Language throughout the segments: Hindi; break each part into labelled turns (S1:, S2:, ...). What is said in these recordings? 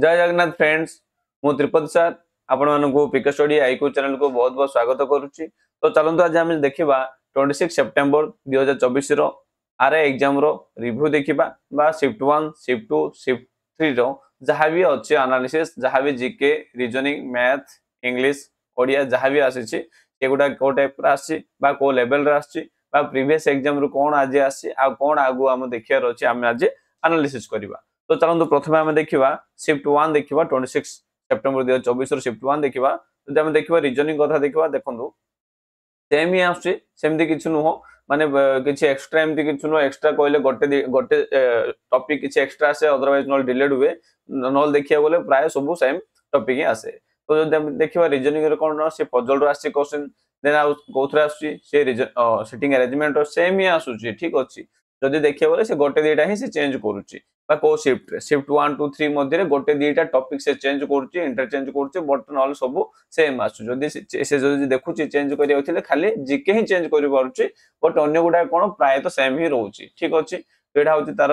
S1: जय जगन्नाथ फ्रेंड्स मु त्रिपद सर आपण मानकु पिके स्टडी आईक्यू चैनल को बहुत बहुत स्वागत करुच्ची। तो चलନ୍ତୁ आज आम देखा 26 सेप्टेम्बर 2024 रो आरए एग्जाम रो रिव्यू देखा बा शिफ्ट 1 शिफ्ट 2 शिफ्ट 3 रो जहाँ भी अच्छे एनालिसिस जहाँ भी GK reasoning math English Odia जहाँ भी आसी सेगुड़ा को टाइप आसी बा को लेवल रे आसी बा प्रीवियस एग्जाम रो कोन आज आसी आ कोन आगु हम देखियार अछि हम आज एनालिसिस करबा। तो चलନ୍ତୁ प्रथमे आम देखा शिफ्ट 1 देखा 26 सेप्टेम्बर 2024 शिफ्ट 1 देखा जब आम देखा रीजनिंग कथा देखा देखो सेम ही आसमती कि नुह माने किसी एक्सट्रा एमती कि नुह एक्सट्रा कहले गोटे गोटे टॉपिक किसी एक्सट्रा आसे अदरवाइज नॉल डिलेड हुए नॉल देखिया बोले प्राय सब सेम टॉपिक ही आसे। तो जब देखा रीजनिंग कौन से पजल आसी क्वेश्चन देन आउ कोथरे आसी से सिटिंग अरेंजमेंट सेम ही आसुची ठीक अच्छी जदि देखिए बोले से गोटे दीटा ही से चेंज करूची बा को शिफ्ट शिफ्ट 1 2 3 मध्ये गोटे दीटा टॉपिक से चेंज करूची इंटरचेंज करूची बट नॉल सब सेम आसु जदि से जदि देखुची चेंज करिया होथिले खाली जीके ही चेंज करि पारुची बट अन्य गुडा कोन प्राय तो सेम ही रहउची ठीक अछि। तो एटा होची तार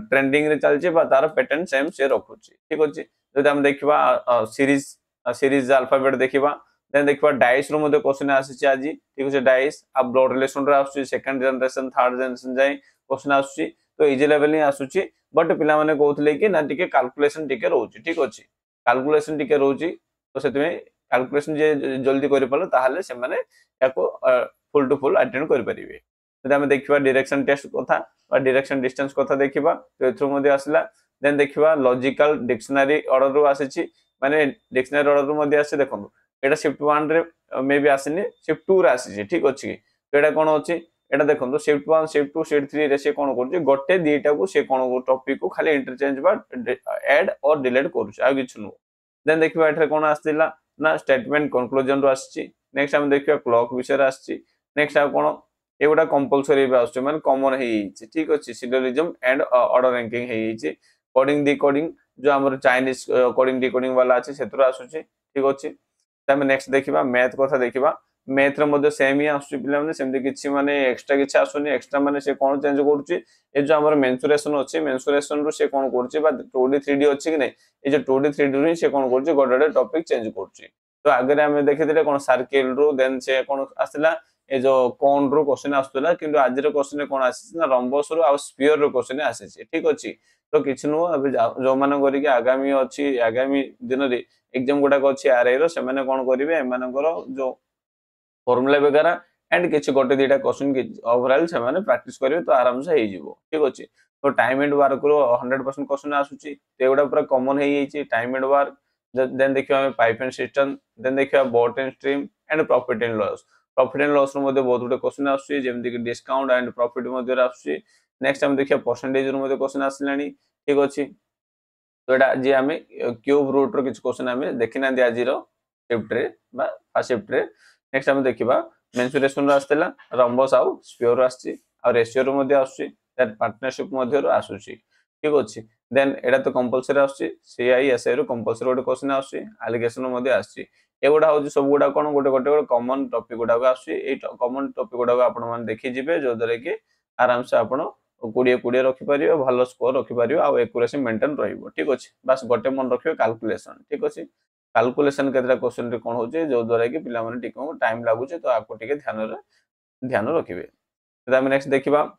S1: ट्रेंडिंग रे चलची बा तार पैटर्न सेम से रखुची ठीक अछि। जदि हम देखिबा सीरीज अल्फाबेट देखिबा देन देखिबा डाइस रो मध्ये क्वेश्चन आसीची आज ठीक अछि डाइस आ ब्लड रिलेशन रे आसुची सेकंड जनरेशन थर्ड जनरेशन जाय क्वेश्चन आसुची तो इजी लेवल ही आसुची बट पिला माने कहउतले कि ना टिके कैलकुलेशन टिके रहउची ठीक अछि कैलकुलेशन टिके रहउची तो सेतमे कैलकुलेशन जे जल्दी करि पालो ताहाले से माने याको फुल टू फुल अटेंड करि परिबे। जदि हम देखिबा डायरेक्शन टेस्ट कथा बा डायरेक्शन डिस्टेंस कथा देखिबा तो एथरो मध्ये आसला देन देखिबा लॉजिकल डिक्शनरी ऑर्डर रो आसीची माने डिक्शनरी ऑर्डर रो मध्ये आसे देखो एटा शिफ्ट 1 रे मे बी आसीनी शिफ्ट 2 रे आसीची ठीक अछि। तो एटा कोन अछि एटा देखो शिफ्ट 1 शिफ्ट 2 शिफ्ट 3 रे से कोन करछि गोटे दीटा को से कोन टॉपिक को खाली इंटरचेंज बा ऐड और डिलीट करछि आ किछु नु। देन देखिबा एठरे कोन आस्तिला ना स्टेटमेंट कंक्लूजन रो आछि नेक्स्ट हम देखिबा क्लॉक विषय आछि नेक्स्ट आ कोन एगुडा कंपलसरी बे आछि माने कॉमन हे छि ठीक अछि सिलोजिज्म एंड ऑर्डर रैंकिंग हे छि कोडिंग डिकोडिंग जो हमर चाइनीज कोडिंग डिकोडिंग वाला अछि सेतरो आसुछि ठीक अछि। तमे नेक्स्ट देखिबा मैथ कथा देखिबा मैथ रे मध्ये सेम ही आसुछि पिला माने सेमति किछि माने एक्स्ट्रा किछि आसुनी एक्स्ट्रा माने से कोन चेंज करूछि ए जो हमर मेंसुरेशन अछि मेंसुरेशन रो से कोन करूछि बा 2D 3D अछि कि नै ए जो 2D 3D रो से कोन करूछि गोडे टॉपिक चेंज करूछि। तो आगे हम देखिथिले कोन सर्किल रो देन से कोन आसिला ए जो कोन रो क्वेश्चन आस्तला किंतु आज रो क्वेश्चन कोन आसी ना रंबस रो आ स्फीयर रो क्वेश्चन आसी ठीक अछि। तो किछि नु अबे जो माने करी के आगामी अछि आगामी दिन रे एग्जाम गुडा को अछि आरआई रो से माने कोन करिवे ए मानकर जो फॉर्मूला वगैरह एंड किछि गोटे दीटा क्वेश्चन कि ओवरऑल से माने प्रैक्टिस करिवे तो आराम से हे जिवो ठीक अछि। तो टाइम एंड वर्क रो 100% क्वेश्चन आसुची ते एगुडा पूरा कॉमन हे येछि टाइम एंड वर्क देन देखियो हम पाइप एंड सिस्टम देन देखियो boat and stream and profit and loss रो मध्ये बहुत गुडे क्वेश्चन आसुची जेमति कि डिस्काउंट एंड प्रॉफिट मध्ये आसुची नेक्स्ट हम देखियो परसेंटेज रो मध्ये क्वेश्चन आसिलानी ठीक अछि। तो एटा जे हमें क्यूब रूट रो किछ क्वेश्चन हमें देखिना दि आज रो शिफ्ट रे बा फर्स्ट शिफ्ट रे नेक्स्ट हम देखिबा मेंसुरेशन रो आस्तेला रंबस आउ स्फीयर रो आछि आ रेशियो रो मध्ये आछि दैट पार्टनरशिप मध्ये रो आसुची ठीक अछि। देन एटा तो कंपलसरी आछि सीआई एसआई रो कंपलसरी गोटे क्वेश्चन आछि एलिगेशन मध्ये आछि एगुडा होछि सब गुडा कोन गोटे गोटे कॉमन टॉपिक गुडा को आछि ए कॉमन टॉपिक गुडा को आपण मान देखि जिवे जो दरे कि आराम से आपण 20 20 रखि परिबे भलो स्कोर रखि परिबे आ एक्यूरेसी मेंटेन रहइबो ठीक अछि। बस गोटे मन रखियो कैलकुलेशन ठीक अछि कैलकुलेशन केतरा क्वेश्चन रे कोन होछि जो द्वारा कि पिला माने टिको टाइम लागु छै तो आपको टिके ध्यान रखिबे। तो हम नेक्स्ट देखिबा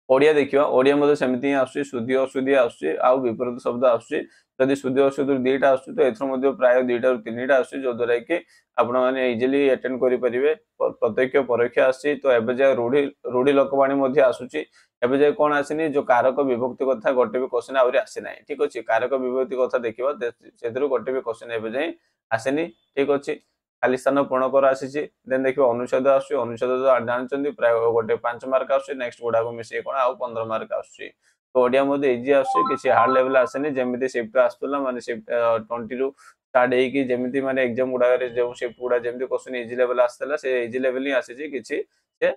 S1: ओडिया देखिबा ओडिया मध्ये सेमति आसुछि शुद्धि अशुद्धि आसुछि आ विपरीत शब्द आसुछि जदि शुद्धि अशुद्धि दीटा आसुछि तो एथरो मध्ये प्राय दीटा रो तीनटा आसुछि जो द्वारा कि आपण माने इजीली अटेंड करि परिबे प्रत्यक्ष परीक्ष आसी तो एबे जे रूढी रूढी लोकवाणी मध्ये आसुछि एबे जे कोन आसिनी जो कारक विभक्ति कथा गोटे भी क्वेश्चन आउरी आसे नै ठीक अछि कारक विभक्ति कथा देखिबा सेदरो गोटे भी क्वेश्चन एबे जे आसेनी ठीक अछि। खाली स्थान पूर्ण कर आसीछि देन देखिबा अनुच्छेद आसी अनुच्छेद जानचंदी प्राय गोटे 5 मार्क आसी नेक्स्ट गुडा को मिसे कोन आ 15 मार्क आसी। तो ओडिया मध्ये इजी आसी किछि हार्ड लेवल आसेनी जेमिति शिफ्ट आस्तला माने शिफ्ट 20 रु स्टार्ट हे कि जेमिति माने एग्जाम गुडा रे जो शिफ्ट गुडा जेमिति क्वेश्चन इजी लेवल आस्तला से इजी लेवल ही आसीछि किछि से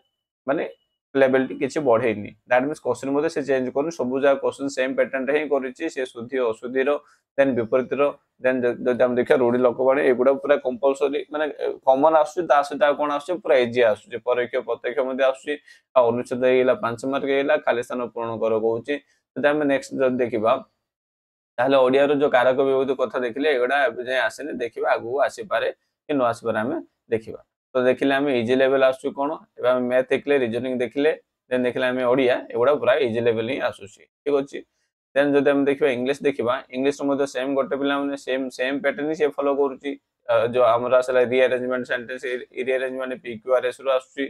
S1: माने लेवल टी किछि बढ़ेनी दैट मींस क्वेश्चन मध्ये से चेंज करन सब जा क्वेश्चन सेम पैटर्न रे ही करिछि से शुद्धि अशुद्धि रो देन विपरीत रो देन जदि हम देखा रूढी लोकवाणी एगुडा पूरा कंपलसरी माने कॉमन आसु ता सहित कोन आसु पूरा इजी आसु परोक्ष प्रत्यक्ष मध्ये आसु आ अनुच्छेद हेला 5 मार्क हेला खाली स्थान पूर्ण कर कहउछि। जदि हम नेक्स्ट जदि देखिबा ताहले ओडिया रो जो कारक विभूति कथा देखिले एगुडा एबे जाय आसेनी देखिबा आगु आसी पारे कि न आसी पारे हमें देखिबा तो देखिले हमें इजी लेवल आसु कोन एबे हम मैथ देखिले रीजनिंग देखिले देन देखिले हमें ओडिया एगुडा पूरा इजी लेवल ही आसुची ठीक अछि देन जदि हम देखिबा इंग्लिश रो मध्ये सेम गोटे पिला माने सेम पैटर्न ही से फॉलो करूची जो हमरा असला रीअरेंजमेंट सेंटेंस रीअरेंजमेंट पीक्यूआरएस रो आसुची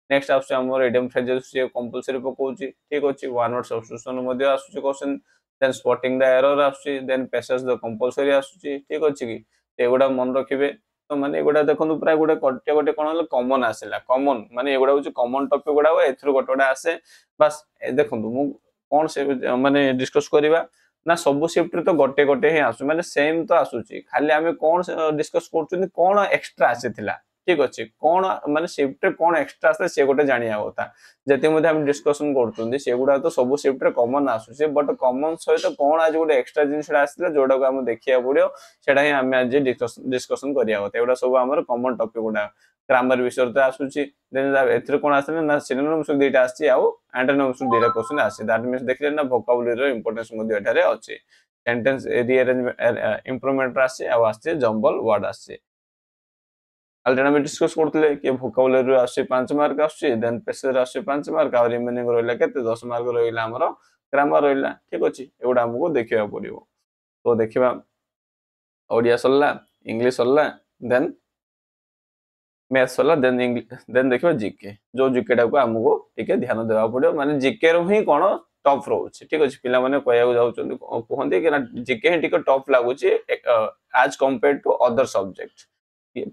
S1: नेक्स्ट आसुची हमर इडियम फ्रेजेस से कंपलसरी पकोची ठीक अछि वन वर्ड सब्स्टिट्यूशन मध्ये आसुची question then spotting the error आसुची देन पैसेज द कंपलसरी आसुची ठीक अछि कि एगुडा मन रखिबे तो माने एगुडा देखंतु प्राय गोटे कटे गोटे कोन हल कॉमन आसेला कॉमन माने एगुडा होची कॉमन टॉपिक गुडा एथरो गोटे गोटे आसे बस देखंतु मु कोन से माने डिस्कस करिवा ना सब शिफ्ट रे तो गोटे गोटे ही आसु माने सेम तो आसुची खाली हमें कोन डिस्कस करचुनी कोन एक्स्ट्रा आसीथिला ठीक अछि कोन माने शिफ्ट रे कोन एक्स्ट्रा आसे से गोटे जानिया होता जति मध्ये हम डिस्कशन करचुंदी से गुडा तो सब शिफ्ट रे कॉमन आसुची बट कॉमन सहित कोन आज गोटे एक्स्ट्रा जिंस आसीला जोडा को हम देखिया पड़ियो सेडा ही हम आज डिस्कशन करिया होता एगुडा सब हमर कॉमन टॉपिक गुडा ग्रामर विषय तो आसुची देन एथरे कोन आसे ना सिनोनिम्स दुईटा आसी आ एंटोनिम्स दुईटा क्वेश्चन आसी दैट मींस देखले ना वोकैबुलरी रो इंपोर्टेंस मध्ये एठारे अछि सेंटेंस रीअरेंजमेंट इंप्रूवमेंट आसी आ आसी जंबल वर्ड आसी ऑलरेडी हम डिस्कस करथले कि वोकैबुलरी आसी 5 मार्क आसी देन पेसेज आसी 5 मार्क आ रिमेनिंग रोइला केते 10 मार्क रोइला हमर ग्रामर रोइला ठीक अछि एगुडा हमको देखिया पड़ियो तो देखिबा ओडिया सरला इंग्लिश सरला देन मैथ सरला देन देखिबा जीके जो जीके टा को हमको टिके ध्यान देबा पड़ियो माने जीके रो ही कोन टॉप रहउछि ठीक अछि पिला माने कहया जाउछन कहंती कि ना जीके ही टिके टॉप लागुछि as compare to other subject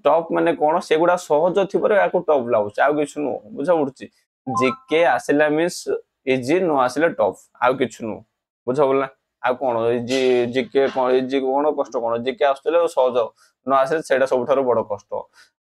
S1: tough माने कोन सेगुडा सहज थिबरे याको टॉप लागुछि आ किछु नो बुझा उडछि जीके आसिला मींस इजी नो आसिला टॉप आ किछु नो बुझा बोलला आ कोन इजी जीके कोन इजी कोन कष्ट कोन जीके आस्तले सहज न आसे सेडा सबथारो बड़ कष्ट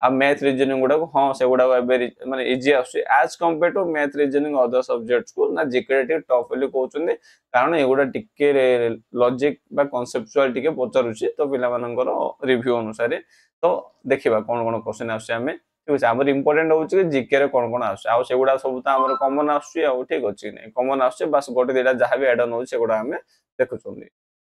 S1: आ मैथ रीजनिंग गुडा को हां से गुडा वेरी माने इजी आसी as compare to math reasoning other subjects को ना जीके टे टॉप वाली कहउछन कारण एगुडा टिके लॉजिक बा कांसेप्चुअल टिके पचारुछि तो पिला मानकर रिव्यू अनुसार तो देखिबा कोन कोन क्वेश्चन आसी हमें ठीक अछि हमर इंपोर्टेंट होछि कि जीके रे कोन कोन आसी आ सेगुडा सब त हमर कॉमन आसी आ ठीक अछि नै कॉमन आसी बस गोटे देटा जहां भी ऐड ऑन होछि सेगुडा हमें देखुछोंदी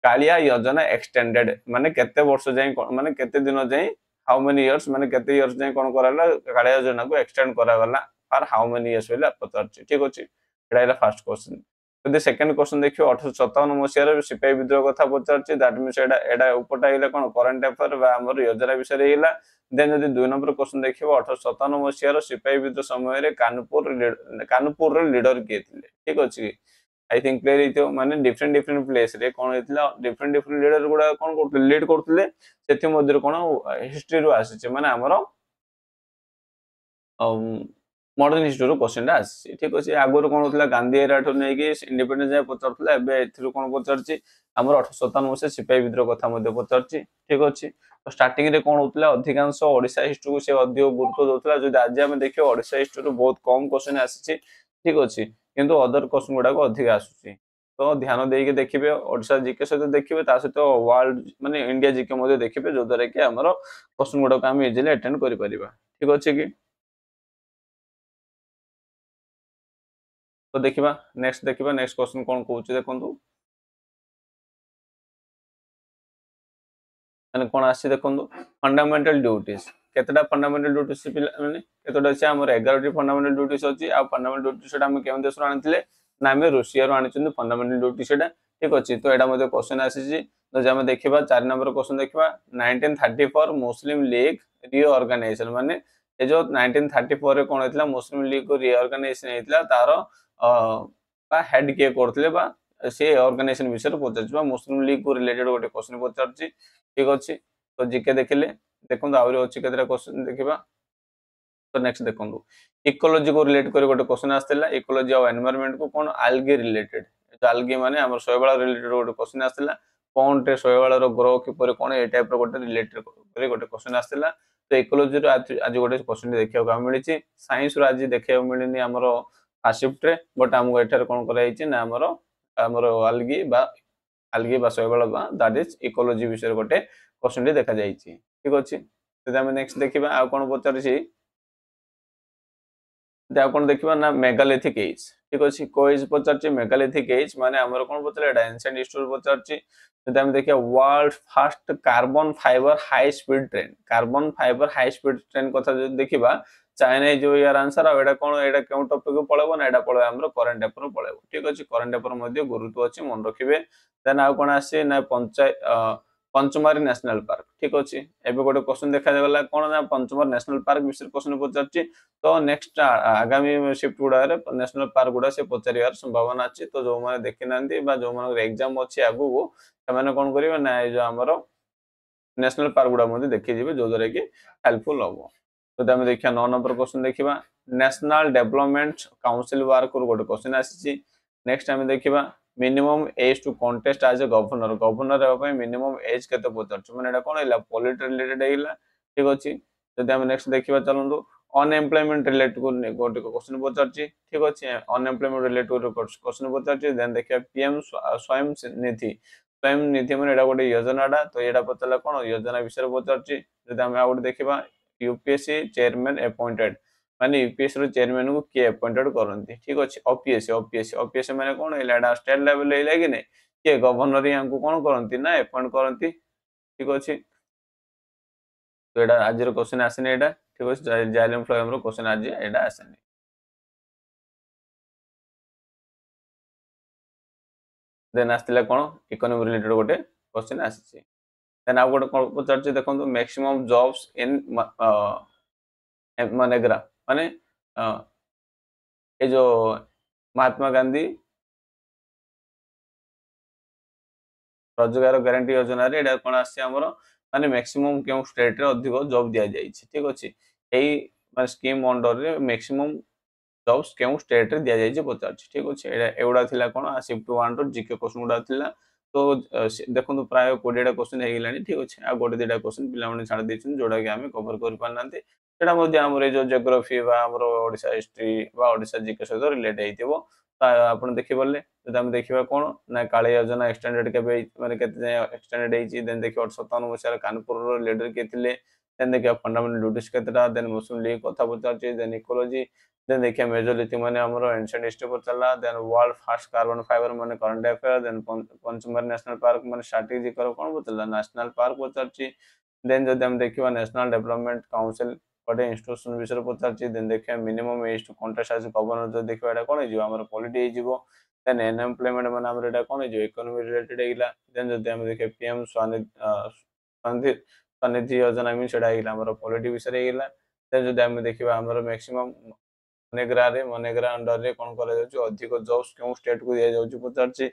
S1: कालिया योजना एक्सटेंडेड माने केते वर्ष जाई माने केते दिन जाई हाउ मेनी इयर्स माने केते इयर्स जाई कोन कराला कालिया योजना को एक्सटेंड करा गला फॉर हाउ मेनी इयर्स वेला पचारछि ठीक अछि एडा इला फर्स्ट क्वेश्चन यदि सेकंड क्वेश्चन देखियो 1857 मसिया रे सिपाही विद्रोह कथा पचारछि दैट मींस एडा उपटा इला कोन करंट अफेयर बा हमर योजना विषय रे इला देन यदि 2 नंबर क्वेश्चन देखियो 1857 मसिया रे सिपाही विद्रोह समय रे कानपुर रे लीडर के थिले ठीक अछि आई थिंक क्लियर हितो माने डिफरेंट प्लेस रे कोन हेतिला डिफरेंट लीडर गुडा कोन करथले लीड करथले सेति मध्ये कोन हिस्ट्री रो आसी माने हमरो मॉडर्न हिस्ट्री रो क्वेश्चन आसी ठीक अछि आगुर कोन होतला गांधी एरा ठो नै कि इंडिपेंडेंस जाय पचरथला एबे एथिरो कोन पचरछि हमर 1857 मसे सिपाही विद्रोह कथा मध्ये पचरछि ठीक अछि तो स्टार्टिंग रे कोन होतला अधिकांश ओडिसा हिस्ट्री को से अधिक गुरुत्व दोतला जो आज हम देखियो ओडिसा हिस्ट्री रो बहुत कम क्वेश्चन आसी ठीक अछि किंतु अदर क्वेश्चन गुडा को अधिक आसुछि तो ध्यान देके देखिबे ओडिसा जीके सहित देखिबे ता सहित वर्ल्ड माने इंडिया जीके मध्ये देखिबे जो दरे कि हमरो क्वेश्चन गुडा को हम इजीली अटेंड करि परिबा ठीक अछि कि तो देखिबा नेक्स्ट क्वेश्चन कोन कहउछि देखंतु माने कोन आसी देखंतु फंडामेंटल ड्यूटीज केतडा फंडामेंटल ड्यूटीज माने केतडा अछि हमर 11 टी फंडामेंटल ड्यूटीज अछि आ फंडामेंटल ड्यूटी सेटा हम केम देश आनिथिले ना हम रूसिया रो आनिचंदी फंडामेंटल ड्यूटी सेटा ठीक अछि तो एडा मध्ये क्वेश्चन आसी छी तो जे हम देखिबा 4 नंबर क्वेश्चन देखिबा 1934 मुस्लिम लीग रीऑर्गेनाइजेशन माने ए जो 1934 रे कोन हेतला मुस्लिम लीग को रीऑर्गेनाइजेशन हेतला तारो बा हेड के करथले बा से ऑर्गेनाइजेशन विषय पचारछि मुस्लिम लीग को रिलेटेड गोटे क्वेश्चन पचारछि ठीक अछि तो जीके देखिले देखंतु आउरी अछि केतरा क्वेश्चन देखिबा तो नेक्स्ट देखंतु इकोलॉजी को रिलेट करी गोटे क्वेश्चन आस्थिला इकोलॉजी ऑफ एनवायरनमेंट को कोन algae रिलेटेड तो algae माने हमर शैवाल रिलेटेड गोटे क्वेश्चन आस्थिला पॉन्ड रे शैवाल रो ग्रो के पर कोन ए टाइप रो गोटे रिलेटेड करी गोटे क्वेश्चन आस्थिला तो इकोलॉजी रो आज गोटे क्वेश्चन देखियो का मिलिछि साइंस रो आज देखियो मिलिनि हमर फर्स्ट शिफ्ट रे बट हमको एठार कोन करा हिछि ना हमर algae बा शैवाल बा दैट इज इकोलॉजी विषय गोटे क्वेश्चन रे देखा जाईछि ठीक अछि तो हम नेक्स्ट देखिबा आ कोन पचारछि कौन देखा ना मेगालिथिक एज ठीक अच्छे को एज पचार मेगालिथिक एज माने आमर कौन पचार एंशिएंट हिस्ट्री पचार देखिए world first carbon fibre high speed train carbon fibre high speed train कथा देखा चाइना जो यार आंसर आड़ा कौन यहाँ क्यों टपिक पड़ेगा ना यहाँ पड़े आम करेन्ट अफेयर पड़ेगा ठीक अच्छे करेन्ट अफेयर गुरुत्व अच्छी मन रखिए देन आउ कौन आसे ना पंचायत पंचमारी नेशनल पार्क ठीक अच्छे एवं गोटे क्वेश्चन देखा कौन ना पंचमारी नेशनल पार्क विषय क्वेश्चन पचार तो नेक्स्ट आगामी शिफ्ट गुड़ा नेशनल पार्क गुड़ा से पचार संभावना अच्छी तो जो मैंने देखी ना जो मान एग्जाम अच्छी आगू से कौन करेंगे ना ये जो आमर नेशनल पार्क गुड़ा देखी जो द्वारा कि हेल्पफुल हम तो आम देखा 9 नंबर क्वेश्चन देखा नेशनल डेवलपमेंट काउंसिल वर्क गोटे क्वेश्चन आसी नेक्स्ट आम देखा minimum age to contest as a governor governor minimum age के पचार मैंने कौन है पॉलिटी रिलेटेड है ठीक अच्छे जब आम नेक्स्ट देखा चलू अनएम्प्लॉयमेंट रिलेटेड गोटे क्वेश्चन पचार ठीक अच्छे अनएम्प्लॉयमेंट रिलेटेड क्वेश्चन पचार देन देखिए पीएम स्वयं निधि मैंने गोटे योजनाटा तो यहाँ पचारा कौन योजना विषय पचार जब आम गोटे देखा यूपीएससी चेयरमैन अपॉइंटेड माने यूपीएससी चेयरमैन को किए अपॉइंटेड करती ठीक अच्छे ओपीएससी मैंने कौन है स्टेट लेवल है कि नहीं किए गवर्नर यहाँ कौन करती ना अपॉइंट करती ठीक अच्छे तो यहाँ आज क्वेश्चन आसनी यहाँ ठीक अच्छे जाइलम फ्लोएम क्वेश्चन आज यहाँ आसनी देन आसला कौन इकोनॉमी रिलेटेड गोटे क्वेश्चन आसी देन आउ गोटे कौन पचार देखो मैक्सिमम जॉब्स इन मनरेगा माने ये जो महात्मा गांधी रोजगार गारंटी योजना रे एडा कोन आसी हमरो माने मैक्सिमम क्यों स्टेट रे अधिक जॉब दिया जाई छी ठीक अछि एई माने स्कीम अंडर रे मैक्सिमम जॉब्स क्यों स्टेट रे दिया जाई छी पचार छी ठीक अछि एडा थिला कोन शिफ्ट 1 रो जीके क्वेश्चन गुडा थिला तो देखो प्राय 20 टा क्वेश्चन हे गेलानी ठीक अछि आ गोटे दिटा क्वेश्चन पिला माने छाड़ दैछन जोडा कि हमें कवर कर पानांते सेटा मध्ये हमर जो ज्योग्राफी बा हमर ओडिसा हिस्ट्री बा ओडिसा जीके सहित रिलेट हेतिबो आपण देखि बोलले जब हम देखिबा कोन ना काली योजना एक्सटेंडेड केबे माने केते एक्सटेंडेड हेची देन देखिबा 57 मसिया कानपुर रो लीडर के थिले देन देखिबा फंडामेंटल ड्यूटीज केतेटा देन मुस्लिम लीग कथा पचारची देन इकोलॉजी देन देखिए मेजोरिटी माने हमरो एंशिएंट हिस्ट्री पर चला then world first carbon fibre माने current affair then Pachmarhi national park माने स्ट्रेटेजी करो कोन बतला नेशनल पार्क पचारची देन जदि हम देखिबा नेशनल डेवलपमेंट काउंसिल गोटे इंस्टीट्यूशन विषय पचारची देन देखिए minimum age to contest as governor जो देखिबा एटा कोन हिजो हमरो पॉलिटी हिजो देन अनएम्प्लॉयमेंट माने हमरो एटा कोन हिजो इकोनॉमी रिलेटेड हेला देन जदि हम देखिए पीएम स्वनिधि स्वनिधि योजना में सेटा हेला हमरो पॉलिटी विषय हेला देन जदि हम देखिबा हमरो मैक्सिमम मनरेगा अंडर रे कौन करा जाउची अधिक जॉब्स क्यों स्टेट को दिया जाउची पचारची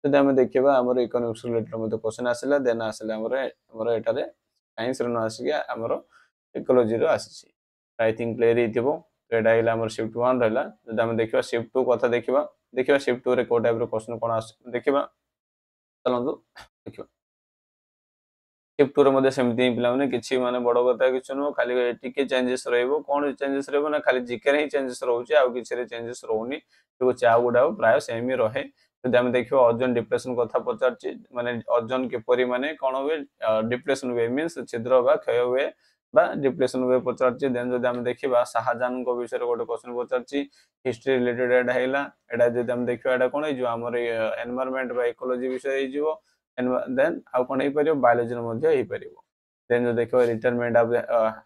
S1: जदि हम देखिबा हमरो इकोनॉमिक्स रिलेटेड मध्ये क्वेश्चन आसिला देन आसिला हमरो एटारे साइंस रे न आसिया हमरो इकोलॉजी रो आसी आई थिंक क्लियर हिथिबो एटा हिला हमर शिफ्ट 1 रहला जदि हम देखिबा शिफ्ट 2 कथा देखिबा शिफ्ट 2 रे को टाइप रो क्वेश्चन कोन आस देखिबा चलंतु देखिबा शिफ्ट 2 रे मध्ये सेमति पिला माने किछि माने बड़ कथा किछु न खाली टिके चेंजेस रहइबो कोन चेंजेस रहइबो ना खाली जीके रे चेंजेस रहउची आ किछि रे चेंजेस रहउनी तो चा गुडा प्राय सेम ही रहे जदि हम देखिबा ओजोन डिप्रेशन कथा पचारची माने ओजोन के परि माने कोन हुए डिप्रेशन हुए मींस छिद्र बा क्षय हुए बा डिप्रेशन हुए पचारची देन जदि हम देखिबा शाहजहान को विषय गोटे क्वेश्चन पचारची हिस्ट्री रिलेटेड एडा हैला एडा जदि हम देखिबा एडा कोन जो हमर एनवायरनमेंट बा इकोलॉजी विषय हे जिवो देन आउ कोन हे परियो बायोलॉजी मध्ये हे परियो देन जो देखो retirement of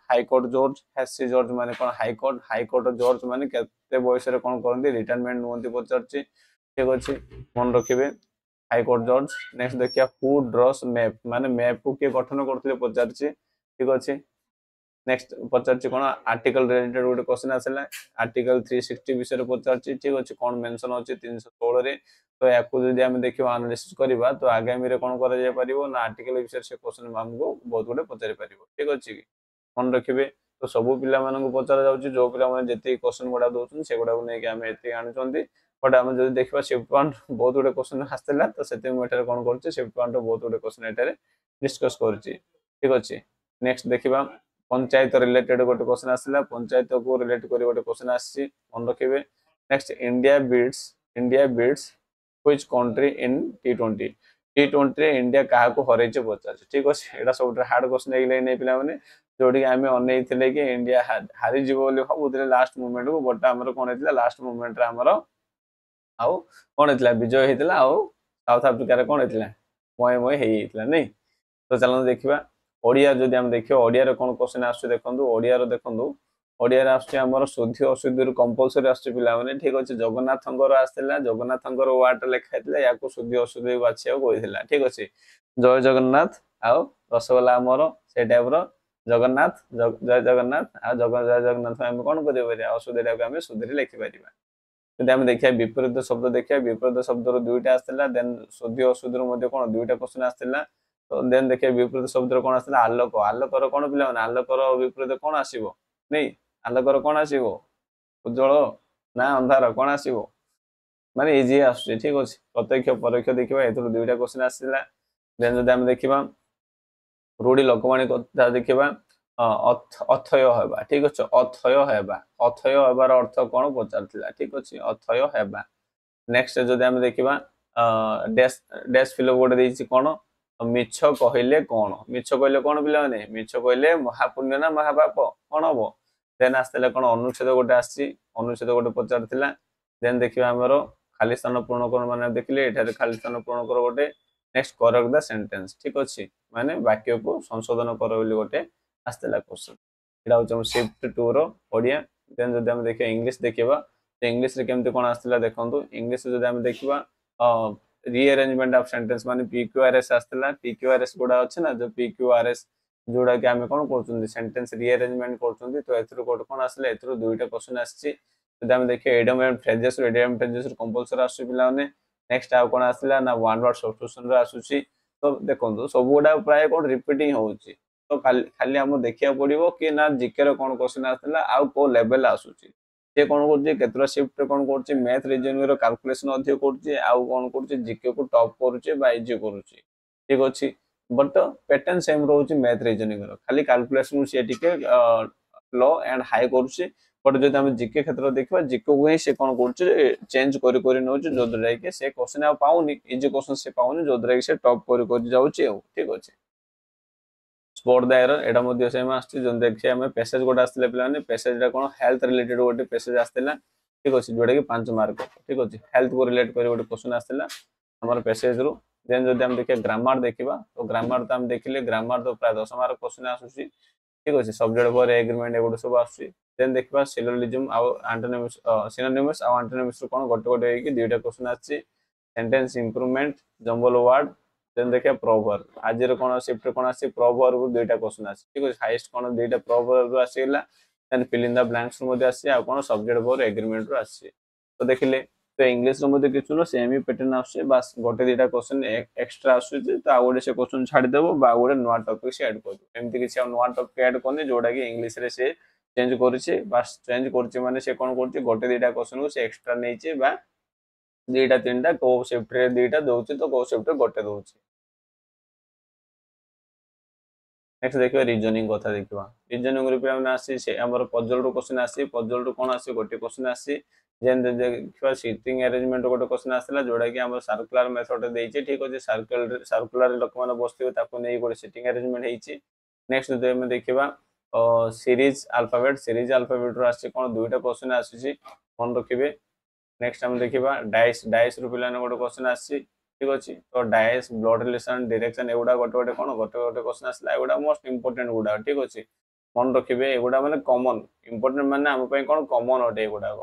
S1: high court George हेसी जॉर्ज माने कोन हाई कोर्ट जॉर्ज माने केते बयस रे कोन करंती रिटायरमेंट नोंती पचारची ठीक अछि मन रखिबे हाई कोर्ट जॉर्ज नेक्स्ट देखिया हु ड्रॉस मैप माने मैप को के गठन करथिले पचारची ठीक अछि नेक्स्ट पचारची कोन आर्टिकल रिलेटेड गोटे क्वेश्चन आसला आर्टिकल 360 विषय पचारची ठीक अछि कोन मेंशन अछि 316 रे तो याकू जदि हम देखिबा एनालिसिस करबा तो आगामी रे कोन करा जाय परिबो ना आर्टिकल विषय से क्वेश्चन हमको बहुत गुडे पचारि परिबो ठीक अछि कि मन रखिबे तो सब पिला मानन को पचारा जाउची जो पिला माने जति क्वेश्चन गुडा दोछन से गुडा को नै कि हम एति आनुचंती बट हम जदि देखबा शिफ्ट 1 बहुत गुडे क्वेश्चन आस्तला तो सेते मेटर कोन करछि शिफ्ट 1 रो बहुत गुडे क्वेश्चन एटारे डिस्कस करछि ठीक अछि नेक्स्ट देखिबा पंचायत रिलेटेड गोटे क्वेश्चन आसला पंचायत को रिलेट करी गोटे क्वेश्चन आसी मन रखिबे next India beats which country in T20 T20 रे इंडिया क्या हर पचार ठीक अच्छे यहाँ सब हार्ड क्वेश्चन नहीं पे जो आम अन कि इंडिया हारीज भावुले लास्ट मुमेंट को बट आम कौन होता लास्ट मुमेंट आमर आउ कौन होता विजय होता आउ साउथ आफ्रिकार कौन होता मय मय होता नहीं तो चलो देखा ओडिया जदि आम देखिए ओडिया कौन क्वेश्चन आस देखो ओडिया देखो ओडिया आसमर शुद्धि अशुद्धि कंपलसरी आसने ठीक अच्छे जगन्नाथ आसला जगन्नाथ वार्ड लिखाई या शुद्धि अशुद्धि बाछा कहला ठीक अच्छे जय जगन्नाथ आउ रसगोला आमर से टाइप जगन्नाथ जय जगन्नाथ आ जय जगन्नाथ आम कौन कर अशुद्धि आम शुद्धि लिखिपर ଯଦି ଆମେ ଦେଖିବା ବିପରୀତ ଶବ୍ଦ ଦେଖିବା ବିପରୀତ ଶବ୍ଦର ଦୁଇଟା ଆସିଥିଲା ଦେନ୍ ଶୁଦ୍ଧି ଅଶୁଦ୍ଧିର ମଧ୍ୟ କଣ ଦୁଇଟା କ୍ୱେଶ୍ଚନ ଆସିଥିଲା ତ ଦେନ୍ ଦେଖିବା ବିପରୀତ ଶବ୍ଦର କଣ ଆସିଥିଲା ଆଲୋକ ଆଲୋକର କଣ ପିଲାମାନେ ଆଲୋକର ବିପରୀତ କଣ ଆସିବ ନାଇଁ ଆଲୋକର କଣ ଆସିବ ଉଜ୍ଜଳ ନା ଅନ୍ଧାର କଣ ଆସିବ ମାନେ ଇଜି ଆସୁଛି ଠିକ ଅଛି ପ୍ରତ୍ୟକ୍ଷ ପରୋକ୍ଷ ଦେଖିବା ଏଥିରୁ ଦୁଇଟା କ୍ୱେଶ୍ଚନ ଆସିଥିଲା ଦେନ୍ ଯଦି ଆମେ ଦେଖିବା रूढ़ी लोकवाणी कथा देखा अथय हेबा ठीक अच्छे अथय हेबा अथय हेबार अर्थ कौन पचार ठीक अच्छे अथय हेबा नेक्स्ट जदि आम देखा डैश फिल गोटे कौन मिछ कहले कौन मिछ कहले कौन पिला मिछ कहले महापुण्य ना महापाप कौन हम देन आसला कौन अनुच्छेद गोटे अनुच्छेद गोटे पचार देन देखिए आमर खाली स्थान पूर्ण कर माने देखिले एठारे खाली स्थान पूर्ण कर गोटे नेक्स्ट करेक्ट द सेंटेंस ठीक अच्छे माने वाक्य को संशोधन कर गोटे आसला क्वेश्चन यहाँ हूँ शिफ्ट 2 रो ओडिया देन जदि आम देखिए इंग्लिश देखा तो इंग्लिश रे केमती कौन आसला देखो इंग्लिश जदि आम देखा रीअरेंजमेंट ऑफ सेंटेंस माने PQRS आसला PQRS गुड़ा अच्छे ना जो PQRS जोड़ा कि आम कौन कर सेंटेंस रीअरेंजमेंट कर कौन आसला ए दुईटा क्वेश्चन आसी देखिए एडियम एंड फ्रेजेस कंपलसरी आसुची पिलाने नेक्स्ट आउ कौन आसला ना वन वर्ड सब्स्टिट्यूशन आसुची तो देखो सब गुड़ा प्राय कौन रिपीटिंग होउची तो खाली आम देखा पड़ो कि ना जीके कौन क्वेश्चन आसला आउ को लेवल आसुची से कौन कर शिफ्ट कौन कर मैथ रीजनिंग कैलकुलेशन अधिक कर आउ कौन कर जीके को टॉप करुचे इजी करुचे ठीक अच्छे बट पैटर्न सेम रोचे मैथ रीजनिंग खाली कैलकुलेशन सी टिके लो एंड हाई करुचे बट जो आम जीके क्षेत्र देखा जीके को ही से कौन कर चेंज कर जो द्वारा कि से क्वेश्चन आ पाऊनी इजी क्वेश्चन से पाऊनी जो द्वारा कि से टॉप कर जाऊँगी ठीक अच्छे स्पोर्ट द एरर एटा मध्ये सेम आछि जो देखिए हमें पैसेज गोटे आसले पिलाने पैसेज कौन हेल्थ रिलेटेड गोटे पैसेज आसला ठीक अच्छे जोटा कि 5 मार्क ठीक अच्छे हेल्थ को रिलेट कर गोटे क्वेश्चन आसला हमारे पैसेज रु देन जब हम देखिए ग्रामर देखा तो ग्रामर तो हम देखिले ग्रामर तो प्राय 10 मार्क क्वेश्चन आसुची ठीक अच्छे सब्जेक्ट पर एग्रीमेंट एगुड़ सब आसुची देन देखा सिलोजिज्म आउ एंटोनिम्स सिनोनिम्स आउ एंटोनिम्स कौन गोटे गोटे होगी दुईटा क्वेश्चन आछि sentence improvement jumble word then देखिए प्रोवर्ब आज कौन शिफ्ट कौन आसी प्रोवर्ब दुईटा क्वेश्चन आसी ठीक है हाईएस्ट कौन दुईटा प्रोवर्ब आसीगला then fill in the blanks मध्ये आसी आ कौन सब्जेक्ट पर एग्रीमेंट रो आसी तो देखिले तो इंग्लिश रो मध्ये किछु नो सेम ही पैटर्न आसी बस गोटे दुईटा क्वेश्चन एक्स्ट्रा आसी तो आ गोटे से क्वेश्चन छाडी देबो बा गोटे नवा टॉपिक से ऐड कर दो एमती किछि नवा टॉपिक ऐड करने जोडा कि इंग्लिश रे से चेंज करछि बस चेंज करछि माने से कौन करछि गोटे दुईटा क्वेश्चन को से एक्स्ट्रा नैछि बा दुईटा तीनटा को शिफ्ट रे दुईटा दोछि तो को शिफ्ट रे गोटे दोछि नेक्स्ट देखिए रीजनिंग कथा देखा रीजनिंग रूप आसी पजल रू क्वेश्चन आसी पजल रू कौन आसी गोटे क्वेश्चन आसी जेन देखा सीटिंग अरेंजमेंट गोटे क्वेश्चन आसला जोड़ा कि आम सर्कुलर मेथड देइछे ठीक अच्छे सर्कुलर लोक मैंने बसते नहीं गोटे सीटिंग अरेंजमेंट होती नेक्स्ट जो आम देखा सीरीज अल्फाबेट रू आसी कौन दुईटा क्वेश्चन आसी मन रखिए नेक्स्ट आम देखा डाइस रू पे गोटे क्वेश्चन आसी ठीक अच्छे तो डाइस ब्लड रिलेशन डायरेक्शन एगुड़ा गोटे गोटे कौन गोटे गोटे क्वेश्चन आसला एगुड़ा मोस्ट इंपोर्टेंट गुड़ा ठीक अच्छे मन रखिए एगुड़ा माने कॉमन इंपोर्टेंट माने आम कौन कॉमन अटे एगुड़ा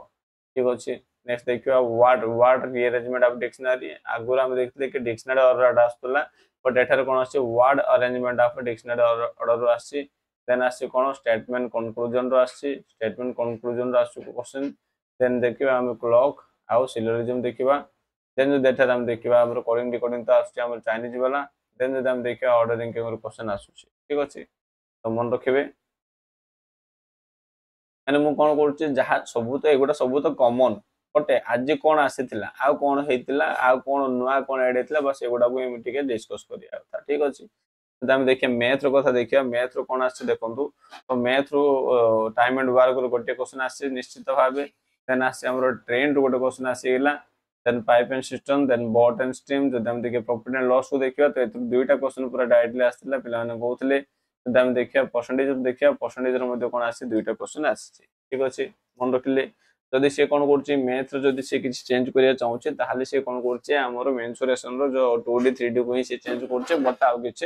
S1: ठीक अच्छे नेक्स्ट देखिए वर्ड रीअरेंजमेंट ऑफ डिक्शनरी आगुरी आम देखते कि डिक्शनरी ऑर्डर आसला बट एठार कौन आसी word arrangement of dictionary order आसी देन आसी कौन स्टेटमेंट कंक्लूजन रो आसी स्टेटमेंट कंक्लूजन रो आसी क्वेश्चन देन देखिए आम क्लॉक आउ सिलोजिज्म देखिबा देन जो देखा हम देखा हमर कोडिंग डिकोडिंग तो आसुची हमर चाइनीज वाला देन जो हम देखा ऑर्डरिंग के क्वेश्चन आसुची ठीक अच्छे तो मन रखिए माने मु कोन करछि जहा सब तो एगुडा सब तो कॉमन बट आज कौन आसीथिला आ कौन हेतिला आ कौन नुआ कौन ऐड हेतिला बस एगुडा को हम टिके डिस्कस करिया था ठीक अच्छे तो हम देखिए मैथ रो कथा देखिया मैथ रो कौन आछि देखंतु तो मैथ रो टाइम एंड वर्क रो गोटे क्वेश्चन आछि निश्चित भाबे देन आछि हमर ट्रेन रो गोटे क्वेश्चन आसी गेला then pipe and system then boat and stream जदि हम देखिए प्रॉफिट एंड लॉस को देखिए तो एथु दुईटा क्वेश्चन पूरा डायरेक्टली आस्थिला पिला माने कहउतले जदि हम देखिए परसेंटेज रो मध्ये कोन आसी दुईटा क्वेश्चन आसी ठीक अछि मन रखिले जदि से कोन करछि मैथ रो जदि से किछ चेंज करिया चाहूचे ताहाले से कोन करछि हमरो मेंसुरेशन रो जो 2D 3D को ही से चेंज करछि बट आउ किछ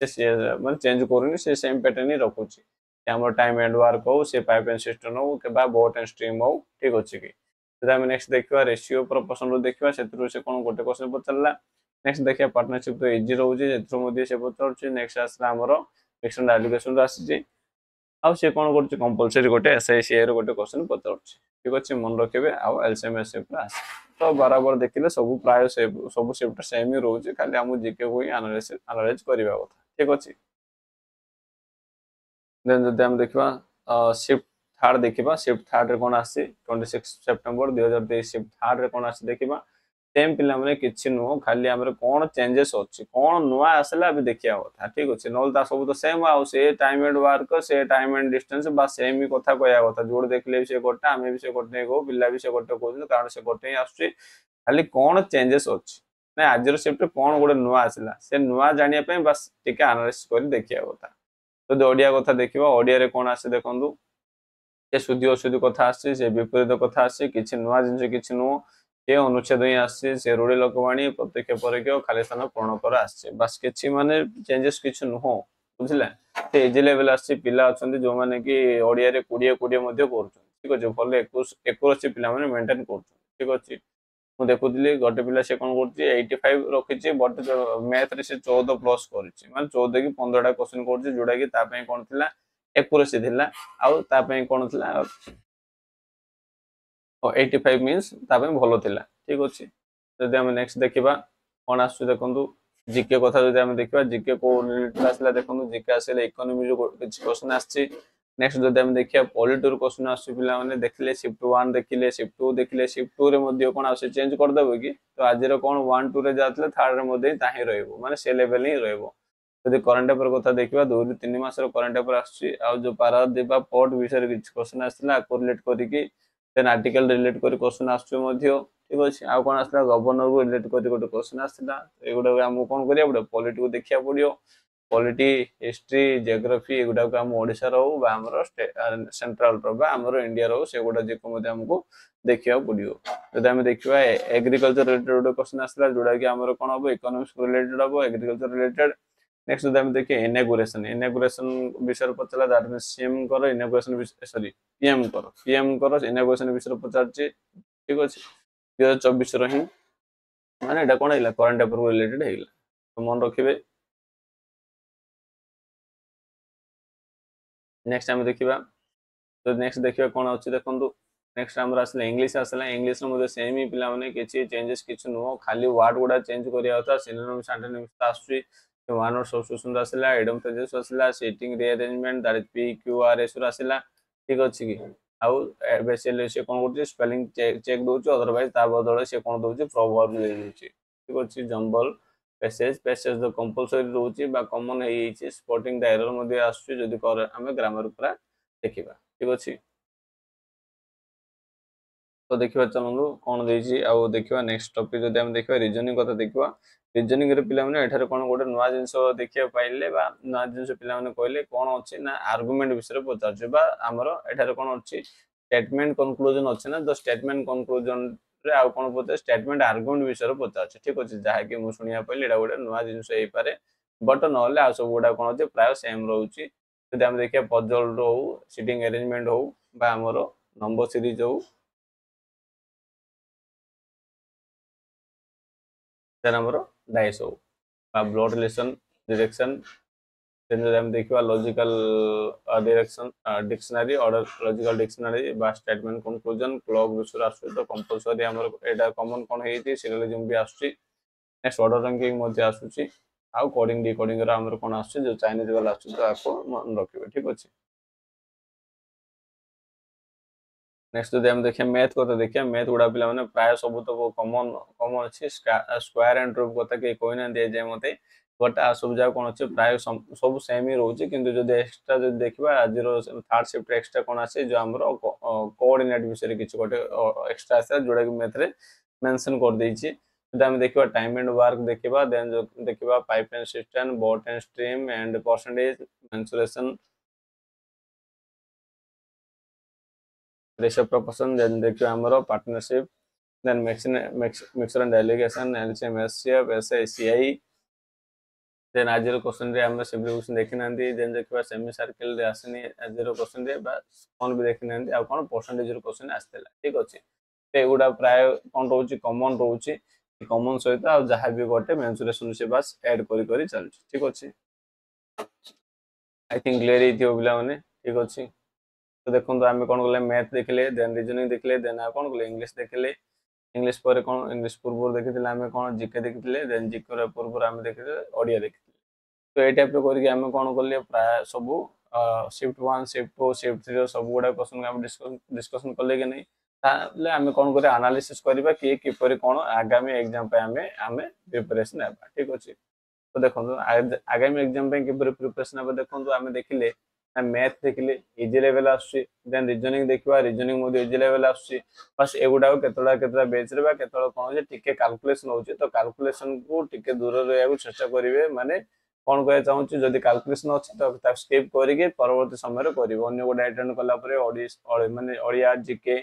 S1: से माने चेंज करूनी से सेम पैटर्न ही रखुछि हमर टाइम एंड वर्क हो से पाइप एंड सिस्टम हो के बा बोट एंड स्ट्रीम हो ठीक अछि कि जदि हम नेक्स्ट देखिबा रेशियो प्रोपोर्शन रो देखिबा सेतरु से कोन गोटे क्वेश्चन पचरला नेक्स्ट देखिया पार्टनरशिप तो इजी रहउछि जेथरो मध्ये से पचरछि नेक्स्ट आसला हमरो एक्सटर्नल एलोकेशन रो आसी आ से कोन करछि कंपलसरी गोटे एसआईसीआई रो गोटे क्वेश्चन पचरछि ठीक अछि मन रखिबे आ एलसीएम एसएफ रो आसी तो बराबर देखिले सब प्राय सब शिफ्ट सेम ही रहउछि खाली हम जीके को ही एनालाइज करिबा कथा ठीक अछि देन जदि हम देखिबा शिफ्ट थर्ड देखिबा शिफ्ट थर्ड रे कोन आसी 26 सेप्टेम्बर 2023 शिफ्ट थर्ड रे कोन आसी देखिबा सेम पिला माने किछि नो खाली हमरे कोन चेंजेस होछि कोन नुवा आसला अभी देखिया कथा ठीक अछि नोल ता सब तो सेम आ से टाइम एंड वर्क से टाइम एंड डिस्टेंस बा सेम ही कथा कहया कथा जोड़ देखले से गोटा हमें भी से गोटे को पिला भी से गोटे कहू कारण से गोटे ही आछी खाली कोन चेंजेस होछि ना आज रो शिफ्ट कोन गोटे नुवा आसला से नुवा जानिया पे बस टिके एनालिसिस कर देखिया कथा तो ओडिया कथा देखिबा ओडिया रे कोन आसे देखंदु से शुद्धि अशुद्धि कथा आसी से विपरीत कथा आसी किछि नुवा जिंस किछि नो से अनुच्छेद ही आसी से रूढ़ी लोकवाणी प्रत्यक्ष परोक्ष खाली स्थान पूर्ण कर आसी बस किछि माने चेंजेस किछि नो बुझिला से इजी लेवल आसी पिला अछंती जो माने कि ओडिया रे 20 20 मध्ये करछन ठीक अछि भले 21 21 पिला माने मेंटेन करछन ठीक अछि मु देखुतली गोटे पिला से कोन करछि 85 रखिछि बट मैथ रे से 14 प्लस करछि माने 14 की 15 टा क्वेश्चन करछि जोडा कि ता पय कोन थिला एक्यूरेसी थिला आउ ता पय कोन थिला 85 मींस ता पय भलो थिला ठीक अछि जदि हम नेक्स्ट देखिबा कोन आसु देखंतु जीके कथा जदि हम देखिबा जीके को रिलेटेड आसला देखंतु जीके आसेले इकोनॉमी जो किछ क्वेश्चन आछि नेक्स्ट जदि हम देखिया पॉलिटी क्वेश्चन आसु पिला माने देखले शिफ्ट 1 देखिले शिफ्ट 2 देखिले शिफ्ट 2 रे मध्ये कोन आसे चेंज कर देबो कि तो आज रे कोन 1 2 रे जातले थर्ड रे मध्ये ताही रहइबो माने से लेवल ही रहइबो जदि करंट अफेयर कथा देखिबा 2 ରୁ 3 मास रो करंट अफेयर आछि आ जो पारादीप पोर्ट विषय किछ क्वेश्चन आछला कोरिलेट करिकि देन आर्टिकल रिलेट करी क्वेश्चन आछु मध्ये ठीक अछि आ कोन आछला गवर्नर को रिलेट करी गोटे क्वेश्चन आछला एगुडा हम कोन करिया पड़ो पॉलिटी को देखिया पड़ियो पॉलिटी हिस्ट्री जियोग्राफी एगुडा को हम ओडिसा रो बा हमरो सेंट्रल रो बा हमरो इंडिया रो से गोडा जे को मध्ये हमको देखिया पड़ियो जदि हम देखिबा एग्रीकल्चर रिलेटेड क्वेश्चन आछला जोडा कि हमरो कोन हो इकोनॉमिक्स रिलेटेड हो एग्रीकल्चर रिलेटेड नेक्स्ट जदि हम देखिए इनॉग्रेशन विषय पचला दैट मींस सीएम कर इनॉग्रेशन सॉरी पीएम कर इनॉग्रेशन विषय पचारछि ठीक अछि 2024 रो ही माने एटा कोन हैला करंट अफेयर रिलेटेड हैला तो मन रखिबे नेक्स्ट हम देखिबा तो नेक्स्ट देखिबा कोन अछि देखंतु नेक्स्ट हमर आसला इंग्लिश नो मध्ये सेम ही पिला माने किछि चेंजेस किछु नो खाली वर्ड गुडा चेंज करिया होता सिनोनिम्स एंटोनिम्स आछि वन वर्ड सब्स्टिट्यूशन आसला एडम फ्रेजेस आसला setting rearrangement that is P Q R S आसला ठीक अछि कि आउ बेसिकली से कोन करछि स्पेलिंग चेक दोछ अदरवाइज ता बदले से कोन दोछ प्रोवर्ब ले दोछि ठीक अछि जंबल पैसेज द कंपलसरी रोछि बा कॉमन हे छि स्पॉटिंग द एरर मध्ये आछि जदि कर हमें ग्रामर पूरा देखिबा ठीक अछि तो देखिबा चलनु कोन देछि आ देखिबा नेक्स्ट टॉपिक जदि हम देखिबा रीजनिंग कथा देखिबा रीजनिंग रे पिला माने एठारे कोन गोटे नवा जिंस देखिया पाइले बा नवा जिंस पिला माने कहले कोन अछि ना आर्गुमेंट विषय पचारछ बा हमरो एठारे कोन अछि स्टेटमेंट कंक्लूजन अछि ना द स्टेटमेंट कंक्लूजन रे आ कोन पते स्टेटमेंट आर्गुमेंट विषय पचारछ ठीक अछि जहा कि मु सुनिया पाइले एटा गोटे नवा जिंस हेइ पारे बट नले आ सब गोटा कोन अछि प्राय सेम रहउछि जदि हम देखिया पजल रो सिटिंग अरेंजमेंट हो बा हमरो नंबर सीरीज हो देन हमरो डाइस हो बा ब्लड रिलेशन डायरेक्शन देन जदि हम देखिबा logical direction dictionary order logical dictionary बा स्टेटमेंट कंक्लूजन क्लॉक विषय आसु तो कंपलसरी हमरो एटा कॉमन कोन हेति सिरियलिज्म भी आसुची नेक्स्ट ऑर्डर रैंकिंग मध्ये आसुची आउ कोडिंग डिकोडिंग रा हमरो कोन आसुची जो चाइनीज वाला आसुची तो आपको मन रखिबे ठीक अछि नेक्स्ट जदि हम देखिए मैथ को तो देखिए मैथ गुडा पिला माने प्राय सब तो कॉमन कॉमन अछि स्क्वायर एंड रूट कथा के कोइ ना दे जाय मते बट आ सब जा कोन अछि प्राय सब सेम ही रहउछि किंतु जदि एक्स्ट्रा जदि देखबा आज रो थर्ड शिफ्ट एक्स्ट्रा कोन आसे जो हमरो कोऑर्डिनेट विषय किछ गोटे एक्स्ट्रा आसे जोडा कि मैथ रे मेंशन कर देछि तो हम देखिबा टाइम एंड वर्क देखिबा देन जो देखिबा pipeline system boat and stream and percentage mensuration ratio proportion then देखिबा हमरो partnership then mixer and delegation LCM SCF SI CI then आज क्वेश्चन रे हम सेबली क्वेश्चन देखि नांदी देन देखिबा सेमी सर्कल रे आसनी आज क्वेश्चन रे बा कोन भी देखि नांदी आ कोन परसेंटेज रो क्वेश्चन आस्तेला ठीक अछि ते एगुडा प्राय कोन रहउची कॉमन रहउची कॉमन सहित आ जहां भी गोटे मेंसुरेशन से बस ऐड करी करी चल ठीक अछि आई थिंक क्लियर हिथियो बिला माने ठीक अछि तो देखो तो आम कौन कले मैथ देखले देन रीजनिंग देखले देन आ कौन कले इंग्लिश देखले इंग्लिश पर कौन इंग्लिश पूर्व देखिथिले आम कौन जीके देखिथिले देन जीके पूर्व आम देखिथिले ओडिया देखिथिले तो ये टाइप करके आम कौन कले प्राय सब शिफ्ट 1 शिफ्ट 2 शिफ्ट 3 सब गुडा क्वेश्चन आम डिस्कशन कले कि नहीं ताले आम कौन करे एनालिसिस करबा कि किपरि कौन आगामी एग्जाम पे आमे प्रिपरेशन हेबा ठीक अछि तो देखो आगामी एग्जाम पे किपरि प्रिपरेशन हेबा देखो आम देखिले मैथ देखिले इजी लेवल आसुची देन रीजनिंग देखिबा रीजनिंग मध्ये इजी लेवल आसुची बस एगुडा केतला बेच रे बा केतला कोन जे टिके कैलकुलेशन होची तो कैलकुलेशन को टिके दूर रहया को चेष्टा करिवे माने कोन कहे चाहूची जदी कैलकुलेशन अछि तो ता स्किप करिके परवर्ती समय रे करिवो अन्य गोडा अटेंड कला परे माने ओडिया जीके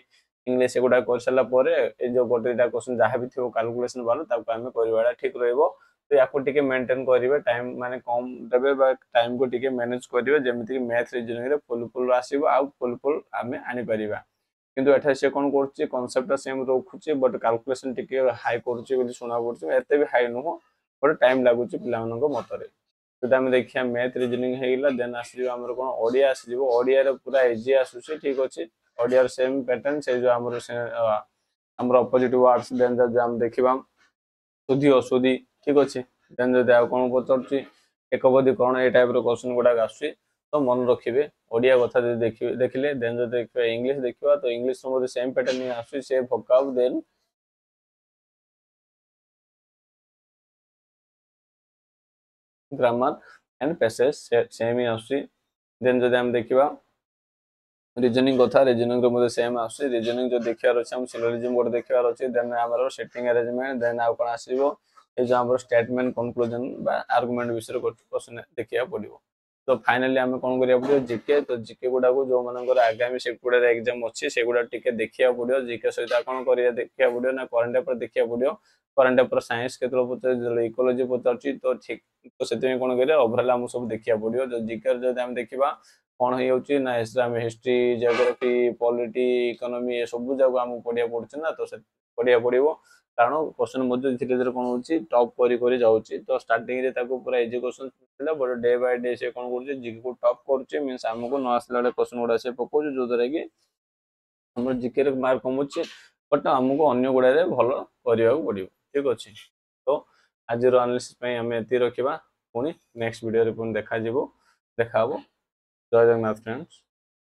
S1: इंग्लिश एगुडा कर सला परे ए जो गोटेटा क्वेश्चन जहां भी थिबो कैलकुलेशन वाला ताको हमें करिवाडा ठीक रहइबो तो याको टिके मेंटेन करिवे टाइम माने कम देबे बा टाइम को टिके मैनेज करिवे जेमिति कि मैथ रीजनिंग रे फुल आसीबो आ फुल हमें आनी परिबा किंतु एठा से कोन करछि कांसेप्ट सेम रखुछि बट कैलकुलेशन टिके हाई करछि बोली सुना पड़छि एते भी हाई नुहो बट टाइम लागुछि पिलामन को मतरे तो हम देखिया मैथ रीजनिंग हेइला देन आसीबो हमर कोन ओडिया आसीबो ओडिया रे पूरा इजी आसुछि ठीक अछि ओडिया रे सेम पैटर्न से जो हमर अपोजिट वर्ड्स देन जो हम देखिबा सुधी असुधी ठीक अछि देन जदि आ कोन पचरछि एकपदी कोन ए टाइप रो क्वेश्चन गुडा आसुछि तो मन रखिबे ओडिया कथा जदि देखिले देन जदि देखिबा इंग्लिश देखिबा तो इंग्लिश रो सेम पैटर्न ही आसुछि से vocab then grammar and passage same ही आसुछि देन जदि हम देखिबा रीजनिंग कथा रीजनिंग रो मध्ये सेम आसुछि रीजनिंग जो देखियार अछि हम सिलोजिज्म बोर्ड देखियार अछि देन हमरो सेटिंग अरेंजमेंट देन आ कोन आसीबो ए जो हमरो स्टेटमेंट कंक्लूजन बा आर्गुमेंट विषय क्वेश्चन देखिया पड़िबो तो फाइनली हमें कोन करिया पड़ियो जीके तो जीके गुडा को जो मानकर आगामी शिफ्ट गुडा एग्जाम अछि से गुडा टिके देखिया पड़ियो जीके सहित कोन करिया देखिया पड़ियो ना करंट अफेयर देखिया पड़ियो करंट अफेयर साइंस केतरो पतर इकोलॉजी पतरछि तो ठीक तो सेते कोन करिया ओवरऑल हम सब देखिया पड़ियो जो जीके जदि हम देखिबा कोन होई होची ना इस्लाम हिस्ट्री ज्योग्राफी पॉलिटी इकोनॉमी ये सब जगह हम पढ़िया पड़छ ना तो से पढ़िया पड़िबो कारण क्वेश्चन मध्ये धीरे धीरे कोन होची टॉप करी जाउची तो स्टार्टिंग रे ताको पूरा इजी क्वेश्चन थिला बट डे बाय डे से कोन करची जीके को टॉप करची मींस हमको न आसला क्वेश्चन गुडा से पकोची जो दरे कि हमर जीके रे मार्क कमुची बट हमको अन्य गुडा रे भलो करिया पड़िबो ठीक अछि तो आज रो एनालिसिस पई हम एति रखिबा पुनी नेक्स्ट वीडियो रे पुनी देखा जिवो देखाबो जय जगन्नाथ फ्रेंड्स।